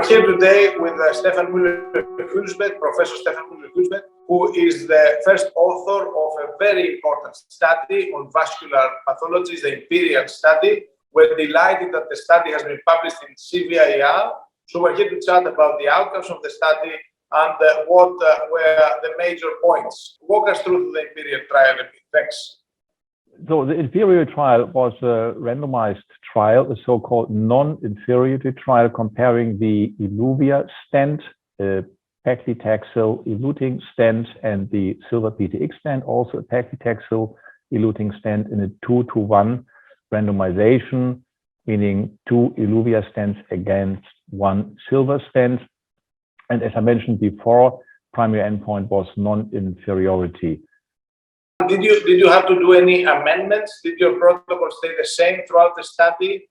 here today with Stefan Müller-Hülsbeck, Professor Stefan Müller-Hülsbeck, who is the first author of a very important study on vascular pathologies, the IMPERIAL study. We're delighted that the study has been published in CVIR. So we're here to chat about the outcomes of the study and what were the major points. Walk us through the IMPERIAL trial a bit. Thanks. So the IMPERIAL trial was a randomized trial, a so-called non-inferiority trial comparing the Eluvia stent, paclitaxel eluting stent, and the Zilver PTX stent, also a paclitaxel eluting stent, in a 2-to-1 randomization, meaning 2 Eluvia stents against 1 Zilver stent. And as I mentioned before, primary endpoint was non-inferiority. Did you have to do any amendments? Did your protocol stay the same throughout the study?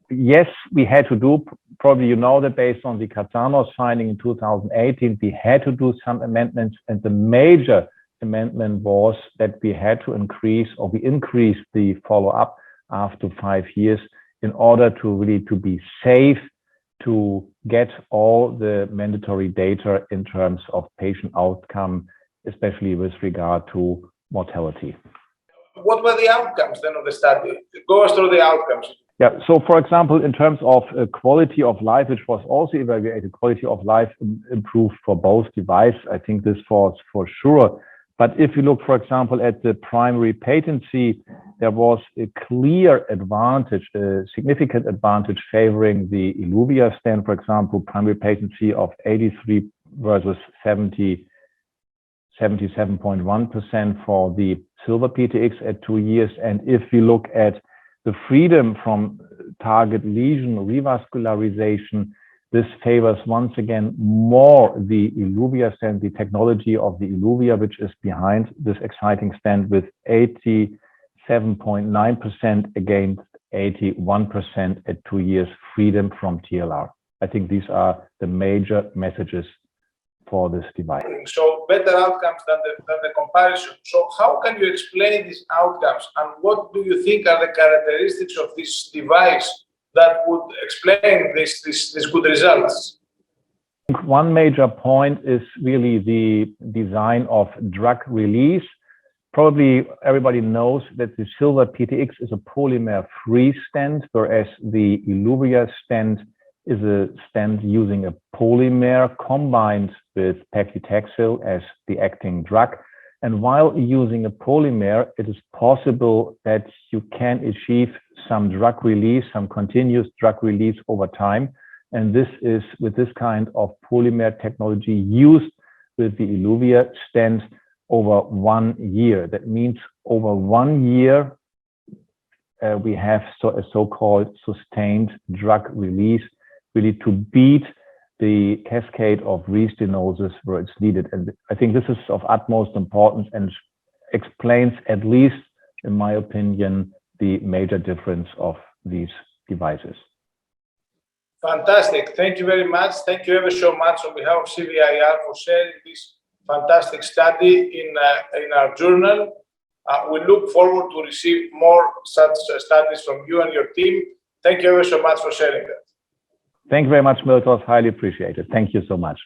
Yes, we had to do. Probably you know that based on the Katsanos finding in 2018, we had to do some amendments, and the major amendment was that we had to increased the follow-up after 5 years in order to really be safe to get all the mandatory data in terms of patient outcome, especially with regard to mortality. What were the outcomes then of the study? Go us through the outcomes. Yeah, so for example, in terms of quality of life, which was also evaluated, quality of life improved for both devices. I think this was for sure. But if you look, for example, at the primary patency, there was a clear advantage, a significant advantage favoring the Eluvia stent, for example, primary patency of 83 versus 77.1% for the Zilver PTX at 2 years. And if we look at the freedom from target lesion revascularization, this favors once again more the Eluvia stent, the technology of the Eluvia, which is behind this exciting stent, with 87.9% against 81% at 2 years freedom from TLR. I think these are the major messages for this device. So better outcomes than the comparison. So how can you explain these outcomes, and what do you think are the characteristics of this device that would explain these good results? One major point is really the design of drug release. Probably everybody knows that the Zilver PTX is a polymer-free stent, whereas the Eluvia stent is a stent using a polymer combined with paclitaxel as the acting drug. And while using a polymer, it is possible that you can achieve some drug release, some continuous drug release over time. And this is with this kind of polymer technology used with the Eluvia stent over 1 year. That means over 1 year, we have a so-called sustained drug release, really to beat the cascade of restenosis where it's needed. And I think this is of utmost importance and explains, at least in my opinion, the major difference of these devices. Fantastic. Thank you very much. Thank you ever so much on behalf of CVIR for sharing this fantastic study in our journal. We look forward to receive more such studies from you and your team. Thank you ever so much for sharing that. Thank you very much, Miltos. Highly appreciated. Thank you so much.